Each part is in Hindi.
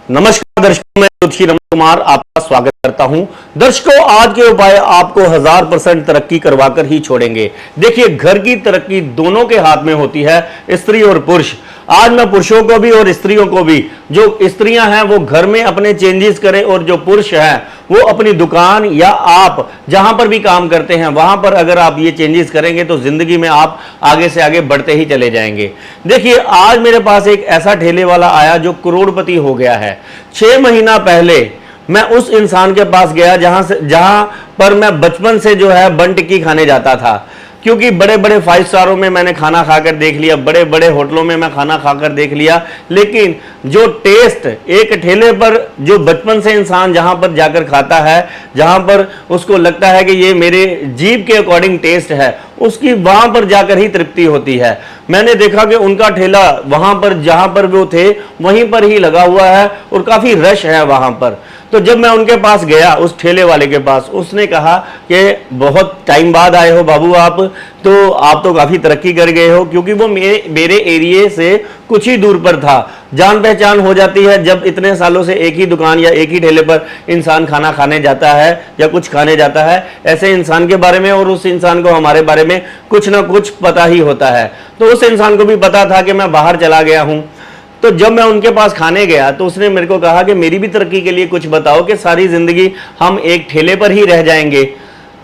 नमस्कार दर्शकों, मैं ज्योतिषी रमन कुमार आपका स्वागत करता हूं। दर्शकों, आज के उपाय आपको 1000% तरक्की करवाकर ही छोड़ेंगे। देखिए, घर की तरक्की दोनों के हाथ में होती है, स्त्री और पुरुष। आज मैं पुरुषों को भी और स्त्रियों को भी, जो स्त्रियां हैं वो घर में अपने चेंजेस करें और जो पुरुष हैं वो अपनी दुकान या आप जहां पर भी काम करते हैं वहां पर अगर आप ये चेंजेस करेंगे तो जिंदगी में आप आगे से आगे बढ़ते ही चले जाएंगे। देखिए, आज मेरे पास एक ऐसा ठेले वाला आया जो करोड़पति हो गया है। 6 महीना पहले मैं उस इंसान के पास गया जहां पर मैं बचपन से जो है बन टिक्की खाने जाता था, क्योंकि बड़े बड़े 5 स्टारों में मैंने खाना खाकर देख लिया, बड़े बड़े होटलों में मैं खाना खाकर देख लिया, लेकिन जो टेस्ट एक ठेले पर जो बचपन से इंसान जहां पर जाकर खाता है, जहां पर उसको लगता है कि ये मेरे जीभ के अकॉर्डिंग टेस्ट है, उसकी वहां पर जाकर ही तृप्ति होती है। मैंने देखा कि उनका ठेला वहां पर जहां पर वो थे वहीं पर ही लगा हुआ है और काफी रश है वहां पर। तो जब मैं उनके पास गया, उस ठेले वाले के पास, उसने कहा कि बहुत टाइम बाद आए हो बाबू आप तो काफी तरक्की कर गए हो, क्योंकि वो मेरे एरिया से कुछ ही दूर पर था। जान पहचान हो जाती है जब इतने सालों से एक ही दुकान या एक ही ठेले पर इंसान खाना खाने जाता है या कुछ खाने जाता है, ऐसे इंसान के बारे में और उस इंसान को हमारे बारे में कुछ ना कुछ पता ही होता है। तो उस इंसान को भी पता था कि मैं बाहर चला गया हूं। तो जब मैं उनके पास खाने गया तो उसने मेरे को कहा कि मेरी भी तरक्की के लिए कुछ बताओ कि सारी जिंदगी हम एक ठेले पर ही रह जाएंगे।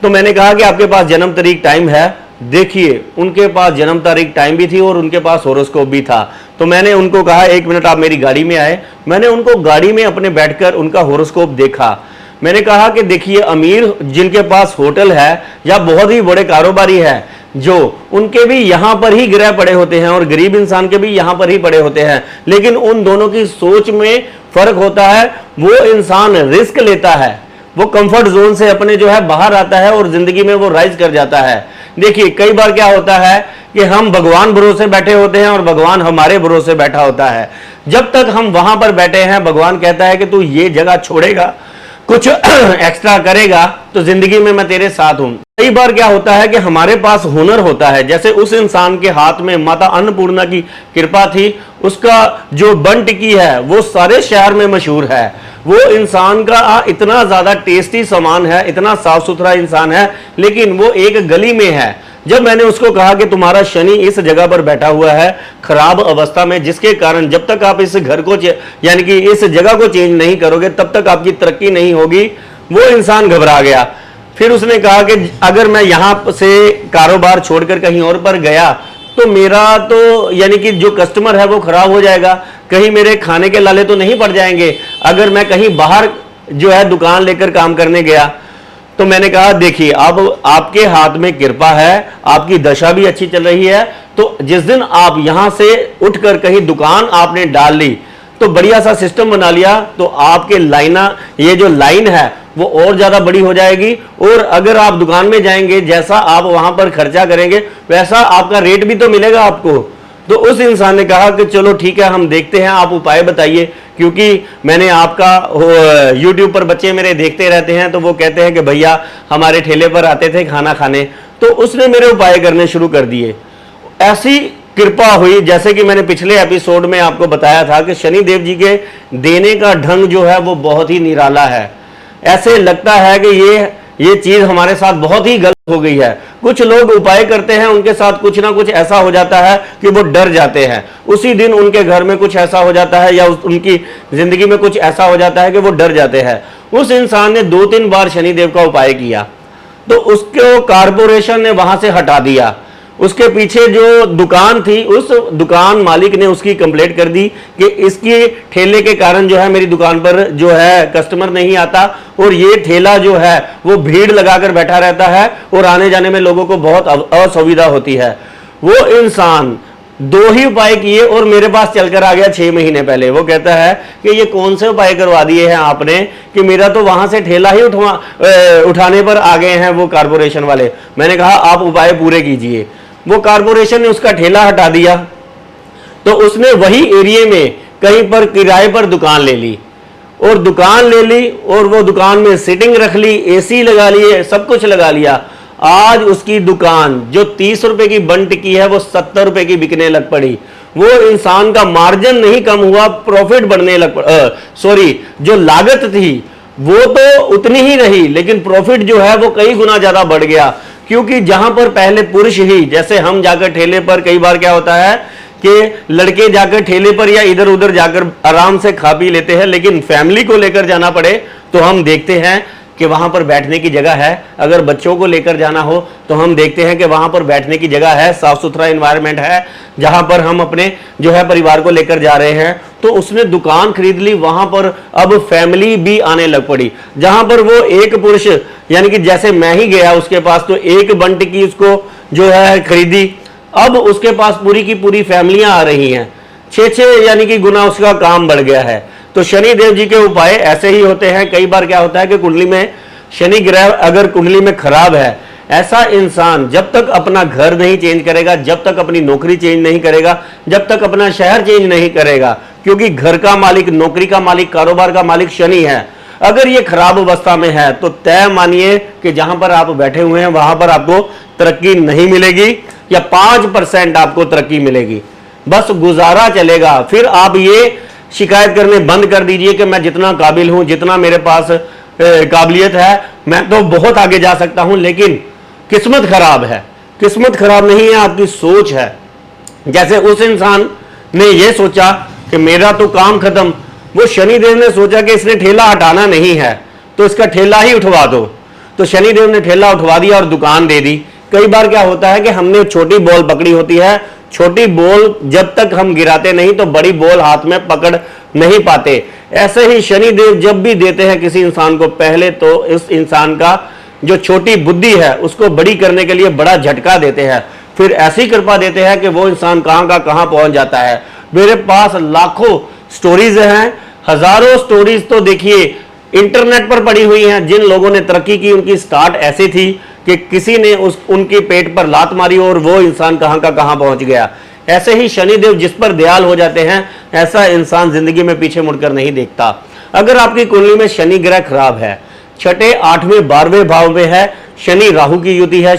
तो मैंने कहा कि आपके पास जन्म तारीख टाइम है। देखिए, उनके पास जन्म तारीख टाइम भी थी और उनके पास होरोस्कोप भी था। तो मैंने उनको कहा 1 मिनट आप मेरी गाड़ी में आए। मैंने उनको गाड़ी में अपने बैठकर उनका होरोस्कोप देखा। मैंने कहा कि देखिए, अमीर जिनके पास होटल है या बहुत ही बड़े कारोबारी है, जो उनके भी यहां पर ही ग्रह पड़े होते हैं और गरीब इंसान के भी यहां पर ही पड़े होते हैं, लेकिन उन दोनों की सोच में फर्क होता है। वो इंसान रिस्क लेता है, वो कंफर्ट जोन से अपने जो है बाहर आता है और जिंदगी में वो राइज कर जाता है। देखिए, कई बार क्या होता है कि हम भगवान भरोसे बैठे होते हैं और भगवान हमारे भरोसे बैठा होता है। जब तक हम वहां पर बैठे हैं, भगवान कहता है कि तू ये जगह छोड़ेगा, कुछ एक्स्ट्रा करेगा तो जिंदगी में मैं तेरे साथ हूं। कई बार क्या होता है कि हमारे पास हुनर होता है, जैसे उस इंसान के हाथ में माता अन्नपूर्णा की कृपा थी। उसका जो बन टिक्की है वो सारे शहर में मशहूर है। वो इंसान का इतना ज्यादा टेस्टी सामान है, इतना साफ सुथरा इंसान है, लेकिन वो एक गली में है। जब मैंने उसको कहा कि तुम्हारा शनि इस जगह पर बैठा हुआ है खराब अवस्था में, जिसके कारण जब तक आप इस घर को यानी कि इस जगह को चेंज नहीं करोगे तब तक आपकी तरक्की नहीं होगी, वो इंसान घबरा गया। फिर उसने कहा कि अगर मैं यहां से कारोबार छोड़कर कहीं और पर गया तो मेरा तो यानी कि जो कस्टमर है वो खराब हो जाएगा, कहीं मेरे खाने के लाले तो नहीं पड़ जाएंगे अगर मैं कहीं बाहर जो है दुकान लेकर काम करने गया। तो मैंने कहा देखिए, अब आपके हाथ में कृपा है, आपकी दशा भी अच्छी चल रही है, तो जिस दिन आप यहां से उठकर कहीं दुकान आपने डाल ली तो बढ़िया सा सिस्टम बना लिया तो आपके ये जो लाइन है वो और ज्यादा बड़ी हो जाएगी। और अगर आप दुकान में जाएंगे, जैसा आप वहां पर खर्चा करेंगे वैसा आपका रेट भी तो मिलेगा आपको। तो उस इंसान ने कहा कि चलो ठीक है, हम देखते हैं, आप उपाय बताइए, क्योंकि मैंने आपका YouTube पर बच्चे मेरे देखते रहते हैं तो वो कहते हैं कि भैया हमारे ठेले पर आते थे खाना खाने। तो उसने मेरे उपाय करने शुरू कर दिए। ऐसी कृपा हुई, जैसे कि मैंने पिछले एपिसोड में आपको बताया था कि शनि देव जी के देने का ढंग जो है वो बहुत ही निराला है। ऐसे लगता है कि ये चीज हमारे साथ बहुत ही गलत हो गई है। कुछ लोग उपाय करते हैं, उनके साथ कुछ ना कुछ ऐसा हो जाता है कि वो डर जाते हैं। उसी दिन उनके घर में कुछ ऐसा हो जाता है या उनकी जिंदगी में कुछ ऐसा हो जाता है कि वो डर जाते हैं। उस इंसान ने 2-3 बार शनिदेव का उपाय किया तो उसको कारपोरेशन ने वहां से हटा दिया। उसके पीछे जो दुकान थी, उस दुकान मालिक ने उसकी कंप्लेंट कर दी कि इसके ठेले के कारण जो है मेरी दुकान पर जो है कस्टमर नहीं आता और ये ठेला जो है वो भीड़ लगाकर बैठा रहता है और आने जाने में लोगों को बहुत असुविधा होती है। वो इंसान 2 ही उपाय किए और मेरे पास चलकर आ गया 6 महीने पहले। वो कहता है कि ये कौन से उपाय करवा दिए हैं आपने कि मेरा तो वहां से ठेला ही उठाने पर आ गए हैं वो कारपोरेशन वाले। मैंने कहा आप उपाय पूरे कीजिए। वो कारपोरेशन ने उसका ठेला हटा दिया तो उसने वही एरिया में कहीं पर किराए पर दुकान ले ली और वो दुकान में सीटिंग रख ली, AC लगा लिए, सब कुछ लगा लिया। आज उसकी दुकान जो 30 रुपए की बन टिक्की है वो 70 रुपए की बिकने लग पड़ी। वो इंसान का मार्जिन नहीं कम हुआ, प्रॉफिट बढ़ने जो लागत थी वो तो उतनी ही रही, लेकिन प्रॉफिट जो है वो कई गुना ज्यादा बढ़ गया। क्योंकि जहां पर पहले पुरुष ही, जैसे हम जाकर ठेले पर, कई बार क्या होता है कि लड़के जाकर ठेले पर या इधर उधर जाकर आराम से खा पी लेते हैं, लेकिन फैमिली को लेकर जाना पड़े तो हम देखते हैं कि वहां पर बैठने की जगह है। अगर बच्चों को लेकर जाना हो तो हम देखते हैं कि वहां पर बैठने की जगह है, साफ सुथरा एनवायरनमेंट है। जहां पर हम अपने जो है परिवार को लेकर जा रहे हैं, तो उसने दुकान खरीद ली, वहां पर अब फैमिली भी आने लग पड़ी। जहां पर वो एक पुरुष, यानी कि जैसे मैं ही गया उसके पास, तो एक बंट की उसको जो है खरीदी, अब उसके पास पूरी की पूरी फैमिलियां आ रही हैं, 6-6 यानी कि गुना उसका काम बढ़ गया है। तो शनि देव जी के उपाय ऐसे ही होते हैं। कई बार क्या होता है कि कुंडली में शनि ग्रह अगर कुंडली में खराब है, ऐसा इंसान जब तक अपना घर नहीं चेंज करेगा, जब तक अपनी नौकरी चेंज नहीं करेगा, जब तक अपना शहर चेंज नहीं करेगा, क्योंकि घर का मालिक, नौकरी का मालिक, कारोबार का मालिक शनि है, अगर ये खराब अवस्था में है तो तय मानिए कि जहां पर आप बैठे हुए हैं वहां पर आपको तरक्की नहीं मिलेगी, या 5% आपको तरक्की मिलेगी, बस गुजारा चलेगा। फिर आप ये शिकायत करने बंद कर दीजिए कि मैं जितना काबिल हूं, जितना मेरे पास काबिलियत है, मैं तो बहुत आगे जा सकता हूं, लेकिन किस्मत खराब है। किस्मत खराब नहीं है, आपकी सोच है। जैसे उस इंसान ने यह सोचा कि मेरा तो काम खत्म, वो शनिदेव ने सोचा कि इसने ठेला हटाना नहीं है तो इसका ठेला ही उठवा दो, तो शनिदेव ने ठेला उठवा दिया और दुकान दे दी। कई बार क्या होता है कि हमने छोटी बॉल पकड़ी होती है, छोटी बॉल जब तक हम गिराते नहीं तो बड़ी बॉल हाथ में पकड़ नहीं पाते। ऐसे ही शनिदेव जब भी देते हैं किसी इंसान को, पहले तो इस इंसान का जो छोटी बुद्धि है उसको बड़ी करने के लिए बड़ा झटका देते हैं, फिर ऐसी कृपा देते हैं कि वो इंसान कहां का कहां पहुंच जाता है। मेरे पास लाखों स्टोरीज हैं, हजारों स्टोरीज तो देखिए इंटरनेट पर पड़ी हुई हैं। जिन लोगों ने तरक्की की, उनकी स्टार्ट ऐसी थी कि किसी ने उनके पेट पर लात मारी और वो इंसान कहां का कहां पहुंच गया। ऐसे ही शनिदेव जिस पर दयाल हो जाते हैं, ऐसा इंसान जिंदगी में पीछे मुड़कर नहीं देखता। अगर आपकी कुंडली में शनि ग्रह खराब है, 6, 8वें 12वें भाव में है, शनि राहु की युति है,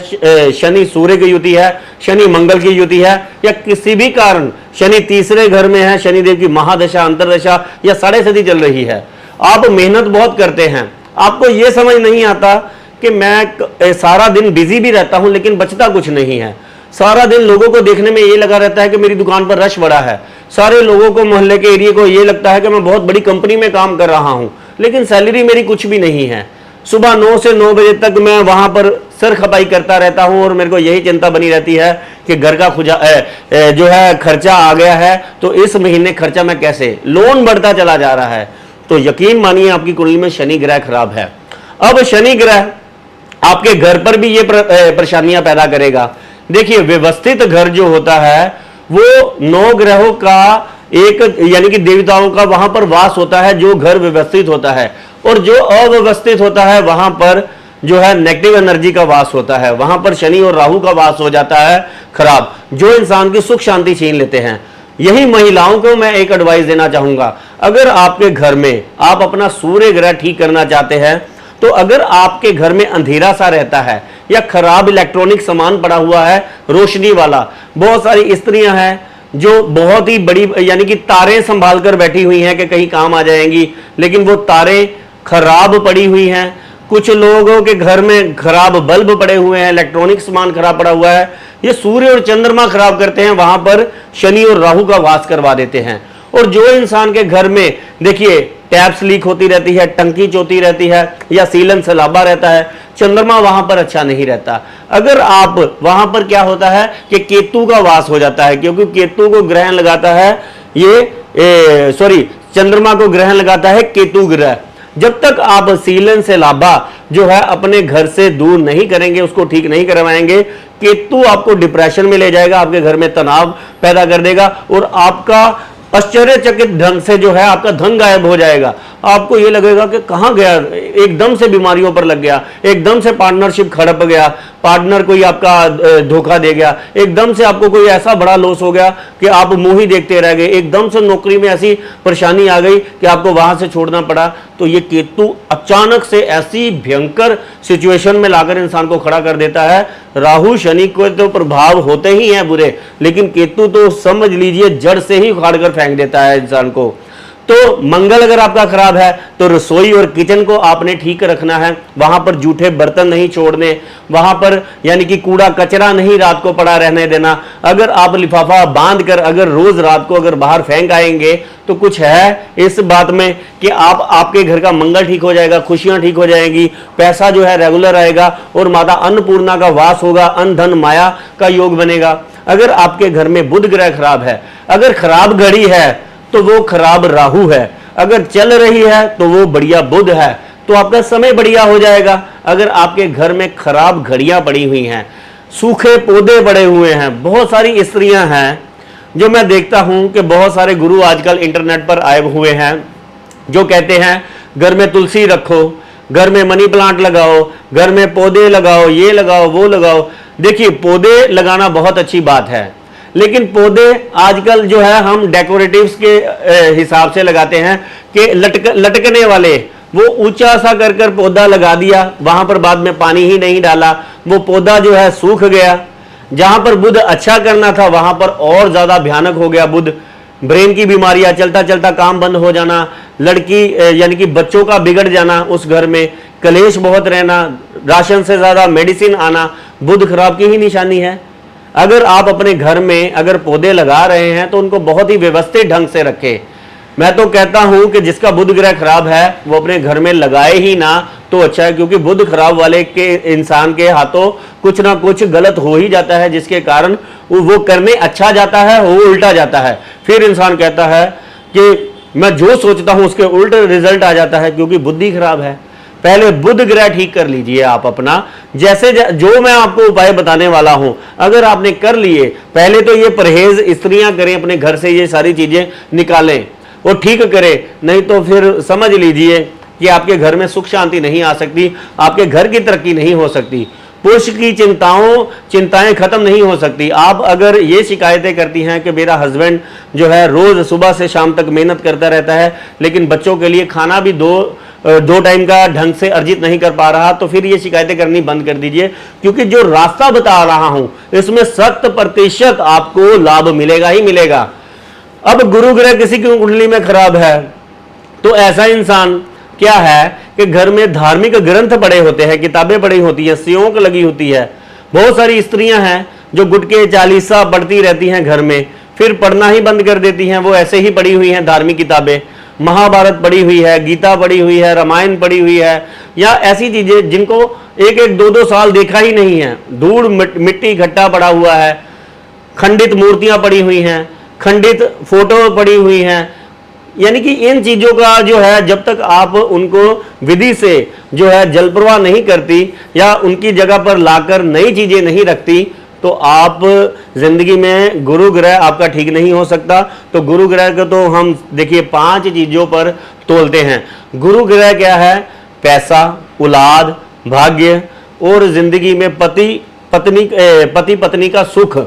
शनि सूर्य की युति है, शनि मंगल की युति है, या किसी भी कारण शनि तीसरे घर में है, शनिदेव की महादशा, अंतरदशा या साढ़े सदी चल रही है, आप मेहनत बहुत करते हैं, आपको यह समझ नहीं आता कि मैं सारा दिन बिजी भी रहता हूं लेकिन बचता कुछ नहीं है। सारा दिन लोगों को देखने में ये लगा रहता है कि मेरी दुकान पर रश बड़ा है, सारे लोगों को, मोहल्ले के एरिया को ये लगता है कि मैं बहुत बड़ी कंपनी में काम कर रहा हूं, लेकिन सैलरी मेरी कुछ भी नहीं है। सुबह 9 से 9 बजे तक मैं वहां पर सर खपाई करता रहता हूं और मेरे को यही चिंता बनी रहती है कि घर का जो है खर्चा आ गया है, तो इस महीने खर्चा मैं कैसे, लोन बढ़ता चला जा रहा है। तो यकीन मानिए आपकी कुंडली में शनि ग्रह खराब है। अब शनि ग्रह आपके घर पर भी ये परेशानियां पैदा करेगा। देखिए, व्यवस्थित घर जो होता है वो 9 ग्रहों का एक, यानी कि देवताओं का वहां पर वास होता है, जो घर व्यवस्थित होता है, और जो अव्यवस्थित होता है वहां पर जो है नेगेटिव एनर्जी का वास होता है, वहां पर शनि और राहु का वास हो जाता है खराब, जो इंसान की सुख शांति छीन लेते हैं। यही महिलाओं को मैं एक एडवाइस देना चाहूंगा, अगर आपके घर में आप अपना सूर्य ग्रह ठीक करना चाहते हैं, तो अगर आपके घर में अंधेरा सा रहता है या खराब इलेक्ट्रॉनिक सामान पड़ा हुआ है रोशनी वाला, बहुत सारी स्त्रियां हैं जो बहुत ही बड़ी, यानी कि तारें संभाल कर बैठी हुई हैं कि कहीं काम आ जाएंगी, लेकिन वो तारें खराब पड़ी हुई हैं। कुछ लोगों के घर में खराब बल्ब पड़े हुए हैं, इलेक्ट्रॉनिक सामान खराब पड़ा हुआ है, ये सूर्य और चंद्रमा खराब करते हैं, वहां पर शनि और राहु का वास करवा देते हैं। और जो इंसान के घर में देखिए टैप्स लीक होती रहती है, टंकी चोती रहती है, या सीलन सैलाबा रहता है, चंद्रमा वहां पर अच्छा नहीं रहता। अगर आप वहां पर क्या होता है कि केतु का वास हो जाता है, क्योंकि केतु को ग्रहण लगाता है चंद्रमा को ग्रहण लगाता है केतु ग्रह। जब तक आप सीलन से लाभा जो है अपने घर से दूर नहीं करेंगे, उसको ठीक नहीं करवाएंगे, केतु आपको डिप्रेशन में ले जाएगा, आपके घर में तनाव पैदा कर देगा और आपका आश्चर्यचकित ढंग से जो है आपका धन गायब हो जाएगा। आपको ये लगेगा कि कहाँ गया, एकदम से बीमारियों पर लग गया, एकदम से पार्टनरशिप खड़प गया, पार्टनर कोई आपका धोखा दे गया, एकदम से आपको कोई ऐसा बड़ा लॉस हो गया कि आप मुंह ही देखते रह गए, एकदम से नौकरी में ऐसी परेशानी आ गई कि आपको वहां से छोड़ना पड़ा। तो ये केतु अचानक से ऐसी भयंकर सिचुएशन में लाकर इंसान को खड़ा कर देता है। राहु शनि को तो प्रभाव होते ही हैं बुरे, लेकिन केतु तो समझ लीजिए जड़ से ही उखाड़ कर फेंक देता है इंसान को। तो मंगल अगर आपका खराब है तो रसोई और किचन को आपने ठीक रखना है, वहां पर जूठे बर्तन नहीं छोड़ने, वहां पर यानी कि कूड़ा कचरा नहीं रात को पड़ा रहने देना। अगर आप लिफाफा बांध कर अगर रोज रात को अगर बाहर फेंक आएंगे तो कुछ है इस बात में कि आपके घर का मंगल ठीक हो जाएगा, खुशियां ठीक हो जाएंगी, पैसा जो है रेगुलर आएगा और माता अन्नपूर्णा का वास होगा, अन्न धन माया का योग बनेगा। अगर आपके घर में बुध ग्रह खराब है, अगर खराब घड़ी है तो वो खराब राहु है, अगर चल रही है तो वो बढ़िया बुध है, तो आपका समय बढ़िया हो जाएगा। अगर आपके घर में खराब घड़ियां पड़ी हुई हैं, सूखे पौधे पड़े हुए हैं, बहुत सारी स्त्रियां हैं जो मैं देखता हूं कि बहुत सारे गुरु आजकल इंटरनेट पर आए हुए हैं जो कहते हैं घर में तुलसी रखो, घर में मनी प्लांट लगाओ, घर में पौधे लगाओ, ये लगाओ वो लगाओ। देखिए पौधे लगाना बहुत अच्छी बात है, लेकिन पौधे आजकल जो है हम डेकोरेटिव्स के हिसाब से लगाते हैं कि लटकने वाले, वो ऊंचा सा कर कर पौधा लगा दिया, वहां पर बाद में पानी ही नहीं डाला, वो पौधा जो है सूख गया। जहां पर बुध अच्छा करना था वहां पर और ज्यादा भयानक हो गया बुध। ब्रेन की बीमारियां, चलता चलता काम बंद हो जाना, लड़की यानी कि बच्चों का बिगड़ जाना, उस घर में कलेश बहुत रहना, राशन से ज्यादा मेडिसिन आना, बुध खराब की ही निशानी है। अगर आप अपने घर में अगर पौधे लगा रहे हैं तो उनको बहुत ही व्यवस्थित ढंग से रखें। मैं तो कहता हूं कि जिसका बुध ग्रह खराब है वो अपने घर में लगाए ही ना तो अच्छा है, क्योंकि बुध खराब वाले के इंसान के हाथों कुछ ना कुछ गलत हो ही जाता है, जिसके कारण वो करने अच्छा जाता है वो उल्टा जाता है। फिर इंसान कहता है कि मैं जो सोचता हूं उसके उल्टे रिजल्ट आ जाता है, क्योंकि बुद्धि खराब है। पहले बुध ग्रह ठीक कर लीजिए आप अपना, जैसे जो मैं आपको उपाय बताने वाला हूं अगर आपने कर लिए, पहले तो ये परहेज स्त्रियां करें, अपने घर से ये सारी चीजें निकालें और ठीक करें, नहीं तो फिर समझ लीजिए कि आपके घर में सुख शांति नहीं आ सकती, आपके घर की तरक्की नहीं हो सकती, पुरुष की चिंताएं खत्म नहीं हो सकती। आप अगर ये शिकायतें करती हैं कि मेरा हस्बैंड जो है रोज सुबह से शाम तक मेहनत करता रहता है लेकिन बच्चों के लिए खाना भी दो टाइम का ढंग से अर्जित नहीं कर पा रहा, तो फिर ये शिकायतें करनी बंद कर दीजिए, क्योंकि जो रास्ता बता रहा हूं इसमें 100% आपको लाभ मिलेगा ही मिलेगा। अब गुरु ग्रह किसी की कुंडली में खराब है तो ऐसा इंसान क्या है कि घर में धार्मिक ग्रंथ पड़े होते हैं, किताबें पड़ी होती है, सियोंक लगी होती है। बहुत सारी स्त्रियां हैं जो गुटके चालीसा पढ़ती रहती हैं घर में, फिर पढ़ना ही बंद कर देती हैं, वो ऐसे ही पड़ी हुई हैं धार्मिक किताबें, महाभारत पड़ी हुई है, गीता पड़ी हुई है, रामायण पड़ी हुई है, या ऐसी चीजें जिनको 1-2 साल देखा ही नहीं है, धूल मिट्टी इकट्ठा पड़ा हुआ है, खंडित मूर्तियां पड़ी हुई हैं, खंडित फोटो पड़ी हुई हैं। यानी कि इन चीजों का जो है जब तक आप उनको विधि से जो है जल प्रवाह नहीं करती या उनकी जगह पर लाकर नई चीजें नहीं रखती, तो आप जिंदगी में गुरु ग्रह आपका ठीक नहीं हो सकता। तो गुरु ग्रह को तो हम देखिए 5 चीजों पर तोलते हैं। गुरु ग्रह क्या है? पैसा, औलाद, भाग्य और जिंदगी में पति पत्नी का सुख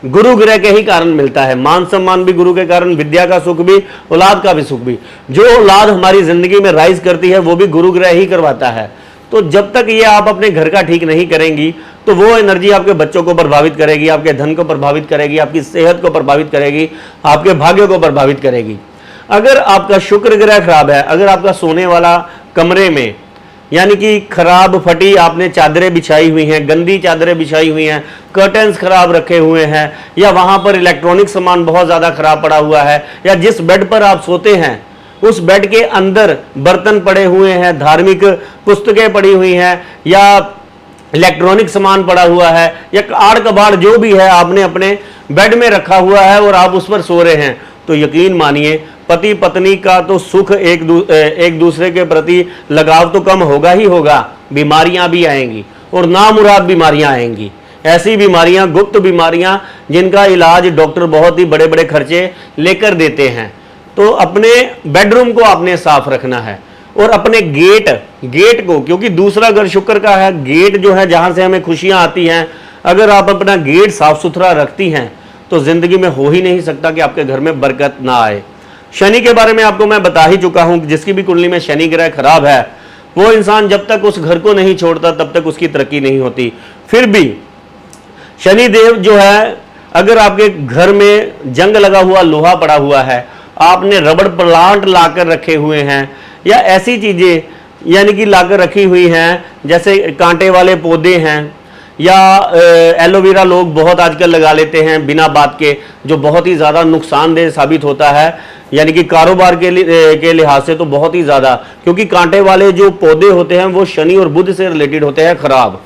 गुरु ग्रह के ही कारण मिलता है। मान सम्मान भी गुरु के कारण, विद्या का सुख भी, औलाद का भी सुख भी। जो औलाद हमारी जिंदगी में राइज करती है वो भी गुरु ग्रह ही करवाता है। तो जब तक ये आप अपने घर का ठीक नहीं करेंगी तो वो एनर्जी आपके बच्चों को प्रभावित करेगी, आपके धन को प्रभावित करेगी, आपकी सेहत को प्रभावित करेगी, आपके भाग्य को प्रभावित करेगी। अगर आपका शुक्र ग्रह खराब है, अगर आपका सोने वाला कमरे में यानी कि खराब फटी आपने चादरें बिछाई हुई हैं, गंदी चादरें बिछाई हुई हैं, कर्टन्स खराब रखे हुए हैं, या वहां पर इलेक्ट्रॉनिक सामान बहुत ज्यादा खराब पड़ा हुआ है, या जिस बेड पर आप सोते हैं उस बेड के अंदर बर्तन पड़े हुए हैं, धार्मिक पुस्तकें पड़ी हुई हैं, या इलेक्ट्रॉनिक सामान पड़ा हुआ है, या आड़ कबाड़ जो भी है आपने अपने बेड में रखा हुआ है और आप उस पर सो रहे हैं, तो यकीन मानिए पति पत्नी का तो सुख एक दूसरे के प्रति लगाव तो कम होगा ही होगा, बीमारियां भी आएंगी और नामुराद बीमारियां आएंगी। ऐसी बीमारियां, गुप्त बीमारियां जिनका इलाज डॉक्टर बहुत ही बड़े बड़े खर्चे लेकर देते हैं। तो अपने बेडरूम को आपने साफ रखना है और अपने गेट को, क्योंकि दूसरा घर शुक्र का है, गेट जो है जहां से हमें खुशियां आती हैं, अगर आप अपना गेट साफ सुथरा रखती हैं तो जिंदगी में हो ही नहीं सकता कि आपके घर में बरकत ना आए। शनि के बारे में आपको मैं बता ही चुका हूं, जिसकी भी कुंडली में शनि ग्रह खराब है वो इंसान जब तक उस घर को नहीं छोड़ता तब तक उसकी तरक्की नहीं होती। फिर भी शनि देव जो है, अगर आपके घर में जंग लगा हुआ लोहा पड़ा हुआ है, आपने रबड़ प्लांट लाकर रखे हुए हैं या ऐसी चीजें यानी कि लाकर रखी हुई हैं जैसे कांटे वाले पौधे हैं या एलोवेरा लोग बहुत आजकल लगा लेते हैं बिना बात के, जो बहुत ही ज़्यादा नुकसानदेह साबित होता है, यानी कि कारोबार के लिहाज से तो बहुत ही ज़्यादा, क्योंकि कांटे वाले जो पौधे होते हैं वो शनि और बुध से रिलेटेड होते हैं खराब।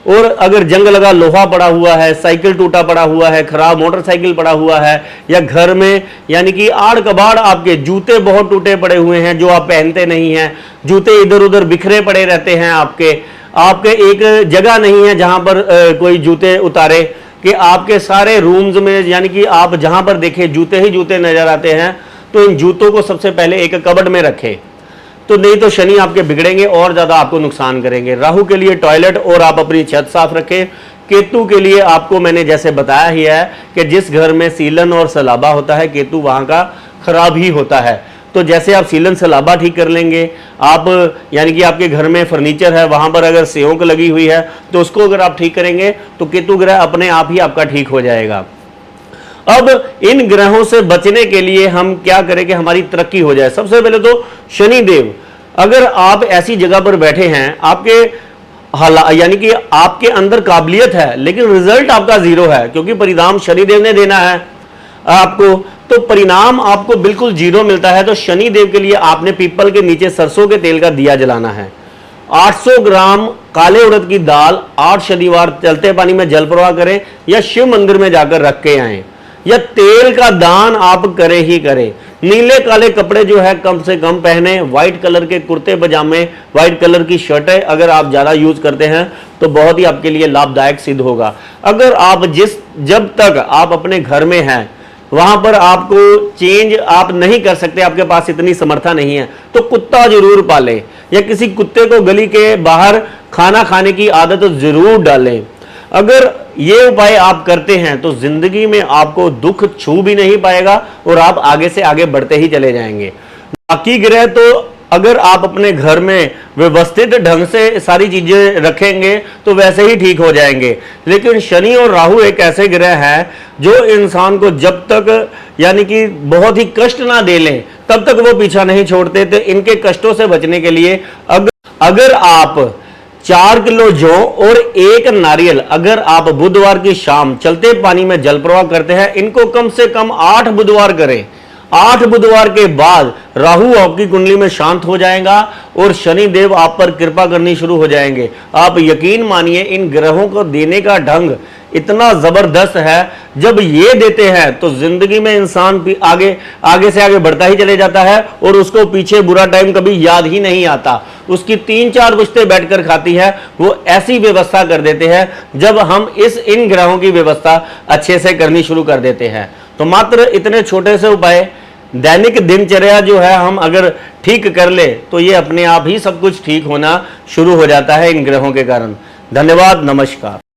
और अगर जंग लगा लोहा पड़ा हुआ है, साइकिल टूटा पड़ा हुआ है, खराब मोटरसाइकिल पड़ा हुआ है, या घर में यानी कि आड़ कबाड़ आपके जूते बहुत टूटे पड़े हुए हैं जो आप पहनते नहीं हैं, जूते इधर उधर बिखरे पड़े रहते हैं, आपके एक जगह नहीं है जहां पर कोई जूते उतारे, कि आपके सारे रूम्स में यानी कि आप जहां पर देखें जूते ही जूते नजर आते हैं, तो इन जूतों को सबसे पहले एक कबर्ड में रखें, तो नहीं तो शनि आपके बिगड़ेंगे और ज्यादा आपको नुकसान करेंगे। राहु के लिए टॉयलेट और आप अपनी छत साफ रखें। केतु के लिए आपको मैंने जैसे बताया ही है कि जिस घर में सीलन और सलाबा होता है केतु वहां का खराब ही होता है, तो जैसे आप सीलन सलाबा ठीक कर लेंगे, आप यानी कि आपके घर में फर्नीचर है वहां पर अगर सेवक लगी हुई है तो उसको अगर आप ठीक करेंगे तो केतु ग्रह अपने आप ही आपका ठीक हो जाएगा। अब इन ग्रहों से बचने के लिए हम क्या करें कि हमारी तरक्की हो जाए। सबसे पहले तो शनि देव, अगर आप ऐसी जगह पर बैठे हैं, आपके यानी कि आपके अंदर काबिलियत है लेकिन रिजल्ट आपका जीरो है, क्योंकि परिणाम शनिदेव ने देना है आपको, तो परिणाम आपको बिल्कुल जीरो मिलता है। तो शनि देव के लिए आपने पीपल के नीचे सरसों के तेल का दिया जलाना है। 800 ग्राम काले उड़द की दाल 8 शनिवार चलते पानी में जल प्रवाह करें या शिव मंदिर में जाकर रख के आए, या तेल का दान आप करें ही करें। नीले काले कपड़े जो है कम से कम पहने, व्हाइट कलर के कुर्ते पजामे, व्हाइट कलर की शर्टें अगर आप ज्यादा यूज करते हैं तो बहुत ही आपके लिए लाभदायक सिद्ध होगा। अगर आप जब तक आप अपने घर में हैं वहां पर आपको चेंज आप नहीं कर सकते, आपके पास इतनी समर्था नहीं है, तो कुत्ता जरूर पाले या किसी कुत्ते को गली के बाहर खाना खाने की आदत जरूर डालें। अगर ये उपाय आप करते हैं तो जिंदगी में आपको दुख छू भी नहीं पाएगा और आप आगे से आगे बढ़ते ही चले जाएंगे। बाकी ग्रह तो अगर आप अपने घर में व्यवस्थित ढंग से सारी चीजें रखेंगे तो वैसे ही ठीक हो जाएंगे, लेकिन शनि और राहु एक ऐसे ग्रह हैं जो इंसान को जब तक यानी कि बहुत ही कष्ट ना दे लें तब तक वो पीछा नहीं छोड़ते। तो इनके कष्टों से बचने के लिए अगर आप 4 किलो जौ और 1 नारियल अगर आप बुधवार की शाम चलते पानी में जल प्रवाह करते हैं, इनको कम से कम 8 बुधवार करें। 8 बुधवार के बाद राहु आपकी कुंडली में शांत हो जाएगा और शनि देव आप पर कृपा करनी शुरू हो जाएंगे। आप यकीन मानिए इन ग्रहों को देने का ढंग इतना जबरदस्त है, जब ये देते हैं तो जिंदगी में इंसान आगे से आगे बढ़ता ही चले जाता है और उसको पीछे बुरा टाइम कभी याद ही नहीं आता। उसकी 3-4 पुश्तें बैठकर खाती है, वो ऐसी व्यवस्था कर देते हैं जब हम इन ग्रहों की व्यवस्था अच्छे से करनी शुरू कर देते हैं। तो मात्र इतने छोटे से उपाय, दैनिक दिनचर्या जो है हम अगर ठीक कर ले तो ये अपने आप ही सब कुछ ठीक होना शुरू हो जाता है इन ग्रहों के कारण। धन्यवाद, नमस्कार।